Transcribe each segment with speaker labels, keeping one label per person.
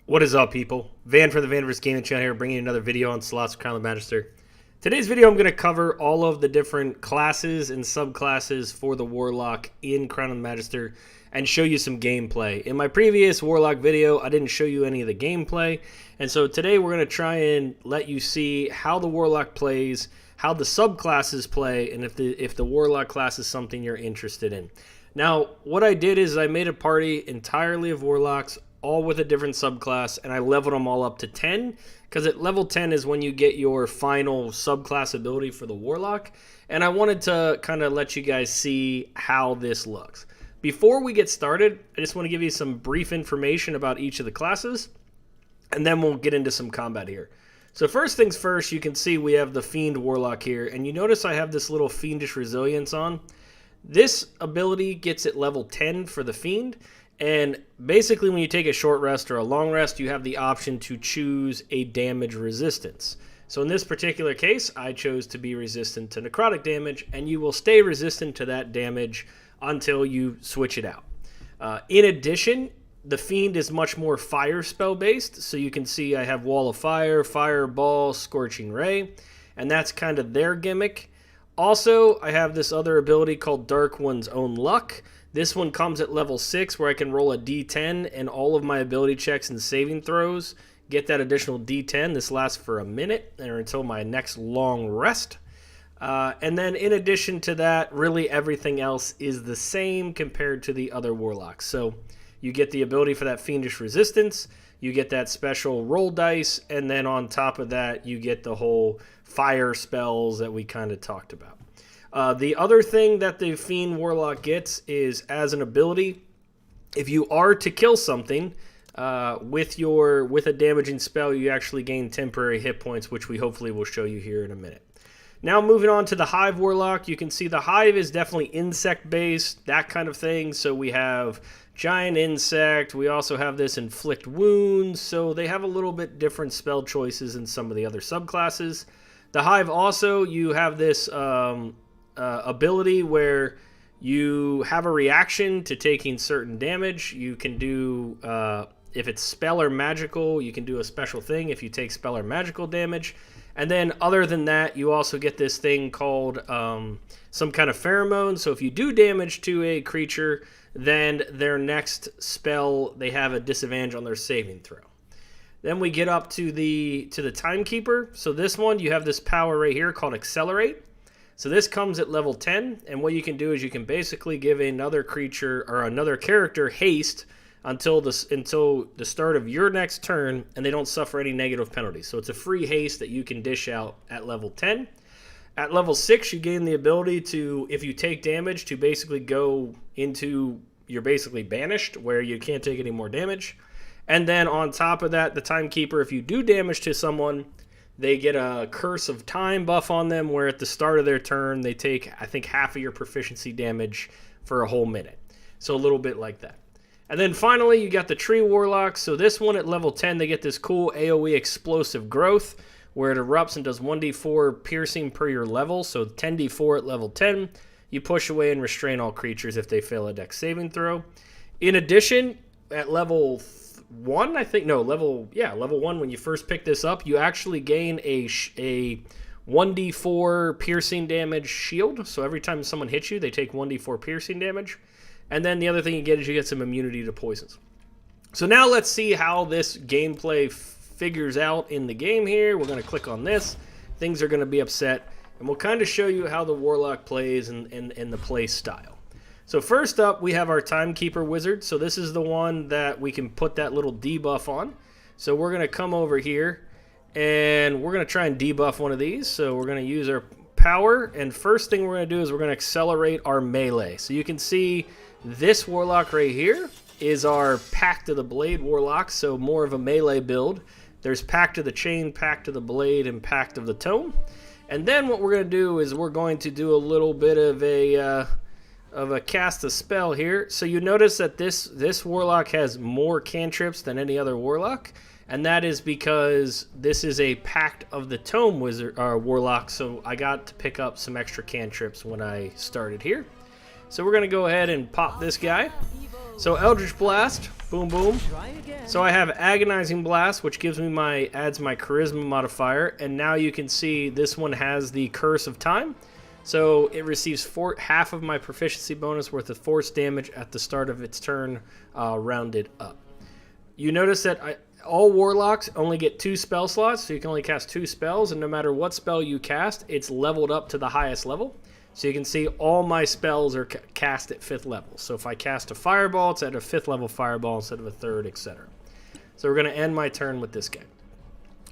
Speaker 1: What is up, people? Van from the VaniverseGaming channel here, bringing you another video on Solasta Magister. Today's video, I'm going to cover all of the different classes and subclasses for the Warlock in Crown of the Magister and show you some gameplay. In my previous Warlock video, I didn't show you any of the gameplay, and so today we're going to try and let you see how the Warlock plays, how the subclasses play, and if the Warlock class is something you're interested in. Now, what I did is I made a party entirely of Warlocks, all with a different subclass, and I leveled them all up to 10, because at level 10 is when you get your final subclass ability for the Warlock, and I wanted to kind of let you guys see how this looks. Before we get started, I just want to give you some brief information about each of the classes, and then we'll get into some combat here. So first things first, you can see we have the Fiend Warlock here, and you notice I have this little Fiendish Resilience on. This ability gets at level 10 for the Fiend, and basically when you take a short rest or a long rest, you have the option to choose a damage resistance. So in this particular case, I chose to be resistant to necrotic damage, and you will stay resistant to that damage until you switch it out. In addition, the Fiend is much more fire spell based, so you can see I have Wall of Fire, Fireball, Scorching Ray, and that's kind of their gimmick. Also, I have this other ability called Dark One's Own Luck. This one comes at level 6 where I can roll a d10 and all of my ability checks and saving throws get that additional d10. This lasts for a minute or until my next long rest. And then in addition to that, really everything else is the same compared to the other Warlocks. So you get the ability for that Fiendish Resistance, you get that special roll dice, and then on top of that, you get the whole fire spells that we kind of talked about. The other thing that the Fiend Warlock gets is, as an ability, if you are to kill something with a damaging spell, you actually gain temporary hit points, which we hopefully will show you here in a minute. Now moving on to the Hive Warlock, you can see the Hive is definitely insect-based, that kind of thing. So we have Giant Insect, we also have this Inflict Wounds, so they have a little bit different spell choices than some of the other subclasses. The Hive also, you have this ability where you have a reaction to taking certain damage. You can do, if it's spell or magical, you can do a special thing if you take spell or magical damage. And then other than that, you also get this thing called some kind of pheromone. So if you do damage to a creature, then their next spell, they have a disadvantage on their saving throw. Then we get up to the Timekeeper. So this one, you have this power right here called Accelerate. So this comes at level 10, and what you can do is you can basically give another creature or another character haste until the start of your next turn, and they don't suffer any negative penalties. So it's a free haste that you can dish out at level 10. At level 6, you gain the ability to, if you take damage, to basically go into, you're basically banished, where you can't take any more damage. And then on top of that, the Timekeeper, if you do damage to someone, they get a Curse of Time buff on them, where at the start of their turn, they take, I think, half of your proficiency damage for a whole minute. So a little bit like that. And then finally, you got the Tree Warlock. So this one at level 10, they get this cool AoE Explosive Growth, where it erupts and does 1d4 piercing per your level. So 10d4 at level 10. You push away and restrain all creatures if they fail a dex saving throw. In addition, at level 1, I think, no, level 1, when you first pick this up, you actually gain a 1d4 piercing damage shield. So every time someone hits you, they take 1d4 piercing damage. And then the other thing you get is you get some immunity to poisons. So now let's see how this gameplay figures out in the game here. We're going to click on this. Things are going to be upset. And we'll kind of show you how the Warlock plays and the play style. So first up, we have our Timekeeper Wizard. So this is the one that we can put that little debuff on. So we're going to come over here, and we're going to try and debuff one of these. So we're going to use our power, and first thing we're going to do is we're going to accelerate our melee. So you can see this Warlock right here is our Pact of the Blade Warlock, so more of a melee build. There's Pact of the Chain, Pact of the Blade, and Pact of the Tome. And then what we're going to do is we're going to do a little bit of a cast a spell here. So you notice that this Warlock has more cantrips than any other Warlock, and that is because this is a Pact of the Tome Warlock, so I got to pick up some extra cantrips when I started here. So we're going to go ahead and pop this guy. So Eldritch Blast, Boom, boom. So I have Agonizing Blast, which gives me adds my Charisma modifier, and now you can see this one has the Curse of Time. So it receives half of my proficiency bonus worth of force damage at the start of its turn, rounded up. You notice that all warlocks only get 2 spell slots, so you can only cast 2 spells, and no matter what spell you cast, it's leveled up to the highest level. So you can see all my spells are cast at 5th level. So if I cast a fireball, it's at a 5th level fireball instead of a 3rd, etc. So we're going to end my turn with this guy. All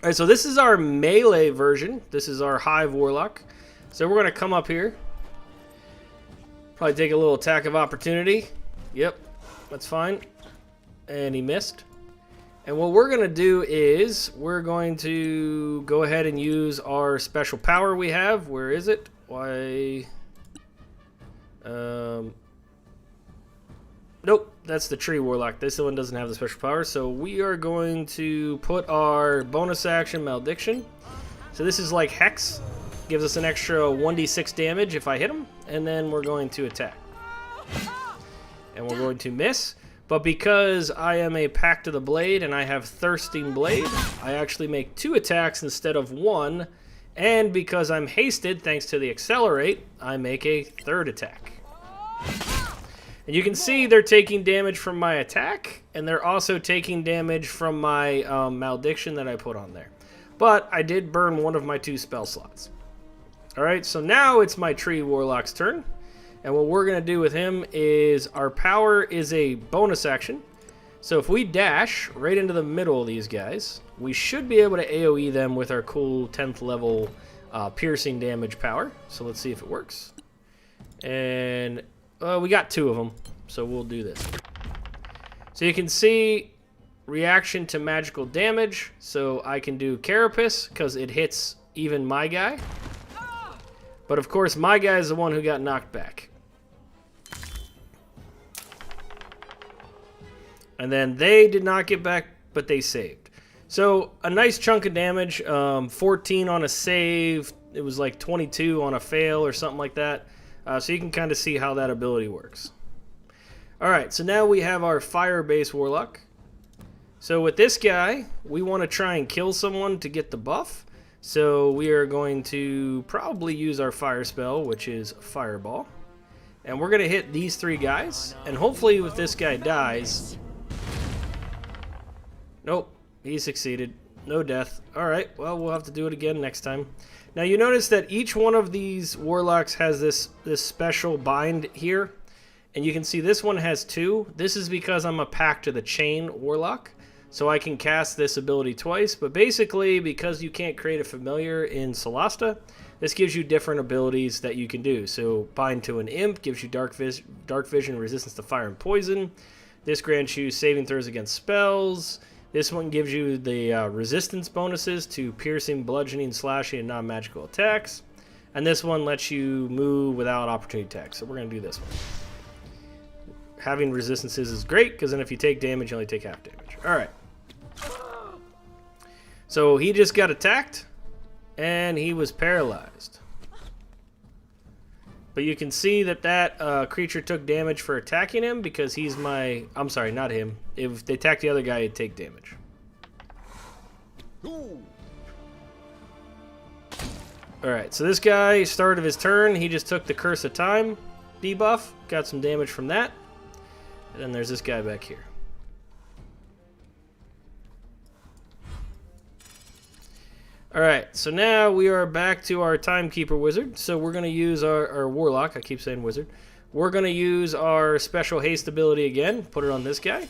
Speaker 1: right, so this is our melee version. This is our Hive Warlock. So we're going to come up here. Probably take a little attack of opportunity. Yep, that's fine. And he missed. And what we're going to do is we're going to go ahead and use our special power we have. Where is it? Why? Nope, that's the Tree Warlock. This one doesn't have the special power. So we are going to put our bonus action Malediction. So this is like Hex. Gives us an extra 1d6 damage if I hit him. And then we're going to attack. And we're going to miss. But because I am a Pact of the Blade and I have Thirsting Blade, I actually make 2 attacks instead of 1. And because I'm hasted, thanks to the Accelerate, I make a 3rd attack. And you can see they're taking damage from my attack, and they're also taking damage from my Malediction that I put on there. But I did burn one of my 2 spell slots. Alright, so now it's my Tree Warlock's turn. And what we're going to do with him is our power is a bonus action. So if we dash right into the middle of these guys, we should be able to AoE them with our cool 10th level piercing damage power. So let's see if it works. And we got 2 of them, so we'll do this. So you can see reaction to magical damage. So I can do Carapace because it hits even my guy. But of course my guy is the one who got knocked back. And then they did not get back, but they saved. So a nice chunk of damage, 14 on a save. It was like 22 on a fail or something like that. So you can kind of see how that ability works. Alright, so now we have our Fire-based Warlock. So with this guy, we want to try and kill someone to get the buff. So we are going to probably use our Fire spell, which is Fireball. And we're going to hit these 3 guys. And hopefully if this guy dies... Nope, he succeeded. No death. Alright, well, we'll have to do it again next time. Now, you notice that each one of these Warlocks has this special bind here. And you can see this one has 2. This is because I'm a Pact of the Chain Warlock. So I can cast this ability twice. But basically, because you can't create a familiar in Solasta, this gives you different abilities that you can do. So, bind to an Imp gives you dark vision, resistance to fire and poison. This grants you saving throws against spells. This one gives you the resistance bonuses to piercing, bludgeoning, slashing, and non-magical attacks. And this one lets you move without opportunity attacks. So we're going to do this one. Having resistances is great, because then if you take damage, you only take half damage. Alright. So he just got attacked, and he was paralyzed. But you can see that creature took damage for attacking him because he's my... I'm sorry, not him. If they attacked the other guy, he'd take damage. Alright, so this guy, start of his turn, he just took the Curse of Time debuff. Got some damage from that. And then there's this guy back here. Alright, so now we are back to our Timekeeper Wizard. So we're going to use our Warlock. I keep saying Wizard. We're going to use our special haste ability again. Put it on this guy.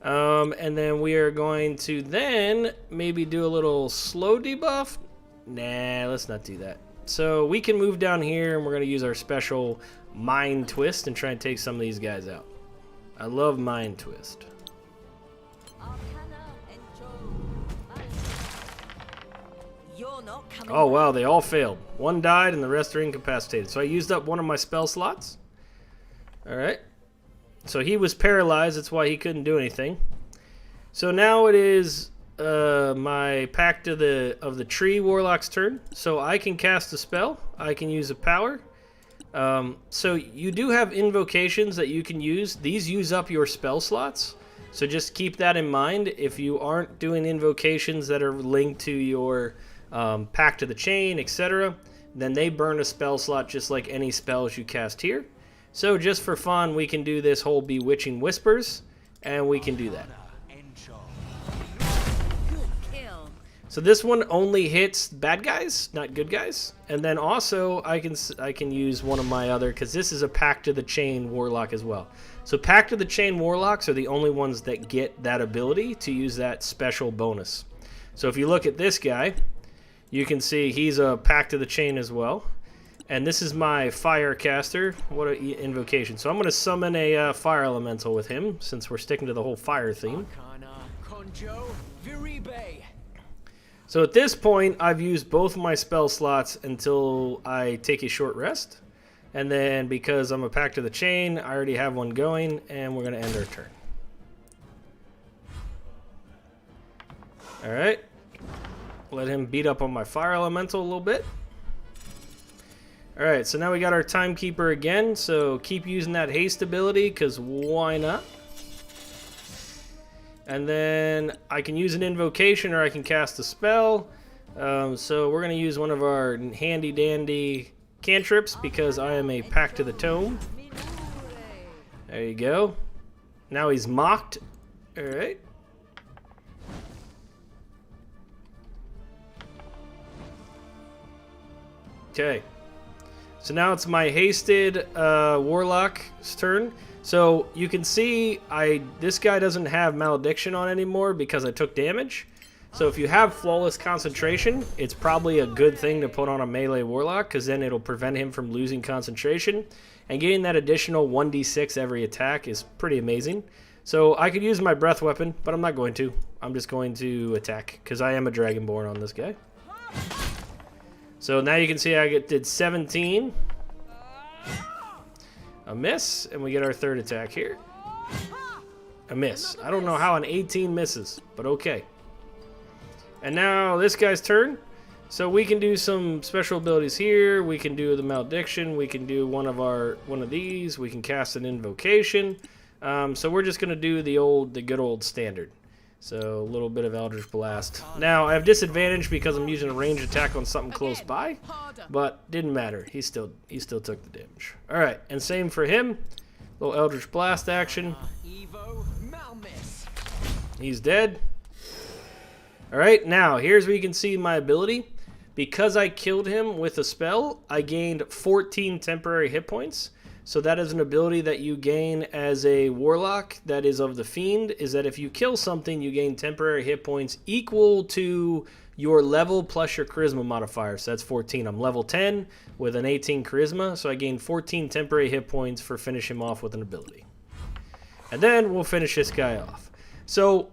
Speaker 1: And then we are going to then maybe do a little slow debuff. Nah, let's not do that. So we can move down here and we're going to use our special Mind Twist and try and take some of these guys out. I love Mind Twist. Oh wow, they all failed. One died and the rest are incapacitated. So I used up one of my spell slots. Alright. So he was paralyzed, that's why he couldn't do anything. So now it is my Pact of the Tree Warlock's turn. So I can cast a spell. I can use a power. So you do have invocations that you can use. These use up your spell slots. So just keep that in mind. If you aren't doing invocations that are linked to your Pact of the Chain, etc., then they burn a spell slot just like any spells you cast here. So just for fun, we can do this whole Bewitching Whispers, and we can do that. So this one only hits bad guys, not good guys. And then also I can use one of my other, because this is a Pact of the Chain Warlock as well. So Pact of the Chain Warlocks are the only ones that get that ability to use that special bonus. So if you look at this guy, you can see he's a Pact of the Chain as well. And this is my fire caster. What an invocation. So I'm going to summon a fire elemental with him, since we're sticking to the whole fire theme. So at this point, I've used both my spell slots until I take a short rest. And then because I'm a Pact of the Chain, I already have one going, and we're going to end our turn. Alright. Let him beat up on my fire elemental a little bit. Alright, so now we got our Timekeeper again, so keep using that haste ability, because why not? And then I can use an invocation or I can cast a spell. So we're going to use one of our handy-dandy cantrips because I am a Pact of the Tome. There you go. Now he's mocked. Alright. Okay. So now it's my hasted Warlock's turn. So you can see this guy doesn't have Malediction on anymore because I took damage. So if you have Flawless Concentration, it's probably a good thing to put on a melee Warlock because then it'll prevent him from losing concentration. And getting that additional 1d6 every attack is pretty amazing. So I could use my Breath Weapon, but I'm not going to. I'm just going to attack because I am a Dragonborn on this guy. So now you can see I did 17. A miss, and we get our third attack here. A miss. I don't know how an 18 misses, but okay. And now this guy's turn. So we can do some special abilities here. We can do the Malediction. We can do one of these. We can cast an invocation. So we're just gonna do the good old standard. So a little bit of Eldritch Blast. Now I have disadvantage because I'm using a ranged attack on something close by, but didn't matter. He still took the damage. All right, and same for him. Little Eldritch Blast action. He's dead. All right, now here's where you can see my ability. Because I killed him with a spell, I gained 14 temporary hit points. So that is an ability that you gain as a Warlock that is of the Fiend, is that if you kill something, you gain temporary hit points equal to your level plus your Charisma modifier. So that's 14. I'm level 10 with an 18 Charisma, so I gain 14 temporary hit points for finishing him off with an ability. And then we'll finish this guy off. So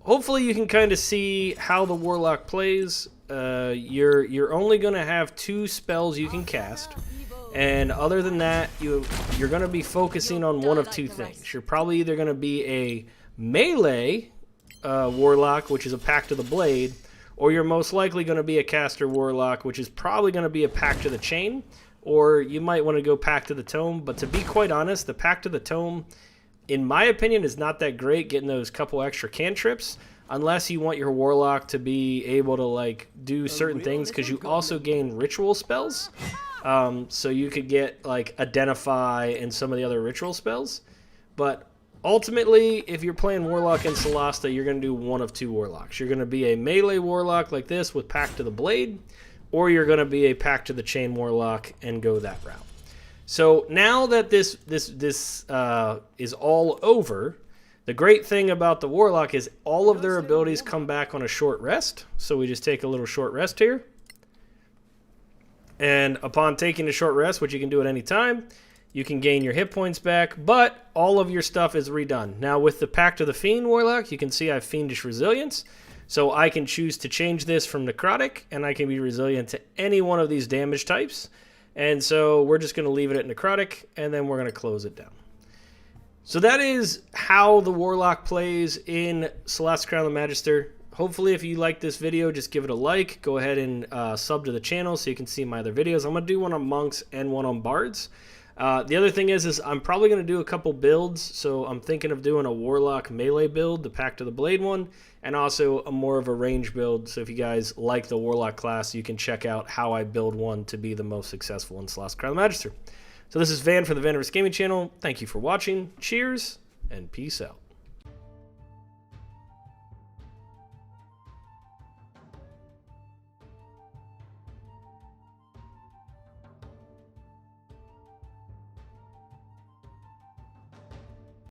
Speaker 1: hopefully you can kind of see how the Warlock plays. You're only going to have 2 spells you can cast. And other than that, you're going to be focusing on one of 2 things. You're probably either going to be a melee Warlock, which is a Pact of the Blade, or you're most likely going to be a caster Warlock, which is probably going to be a Pact of the Chain, or you might want to go Pact of the Tome. But to be quite honest, the Pact of the Tome, in my opinion, is not that great getting those couple extra cantrips, unless you want your Warlock to be able to like do certain things, because you also gain ritual spells. So you could get like Identify and some of the other ritual spells. But ultimately, if you're playing Warlock and Solasta, you're going to do one of 2 Warlocks. You're going to be a melee Warlock like this with Pact of the Blade, or you're going to be a Pact of the Chain Warlock and go that route. So now that this is all over, the great thing about the Warlock is all of their abilities come back on a short rest. So we just take a little short rest here. And upon taking a short rest, which you can do at any time, you can gain your hit points back, but all of your stuff is redone. Now with the Pact of the Fiend Warlock, you can see I have Fiendish Resilience, so I can choose to change this from Necrotic, and I can be resilient to any one of these damage types. And so we're just going to leave it at Necrotic, and then we're going to close it down. So that is how the Warlock plays in Solasta Crown of the Magister. hopefully if you like this video, just give it a like. Go ahead and sub to the channel so you can see my other videos. I'm going to do one on monks and one on bards. The other thing is I'm probably going to do a couple builds, so I'm thinking of doing a warlock melee build, the Pact of the Blade one, and also a more of a range build. So if you guys like the warlock class, you can check out how I build one to be the most successful in Solasta CoTM Magister. So this is Van from the VaniverseGaming channel. Thank you for watching. Cheers and peace out.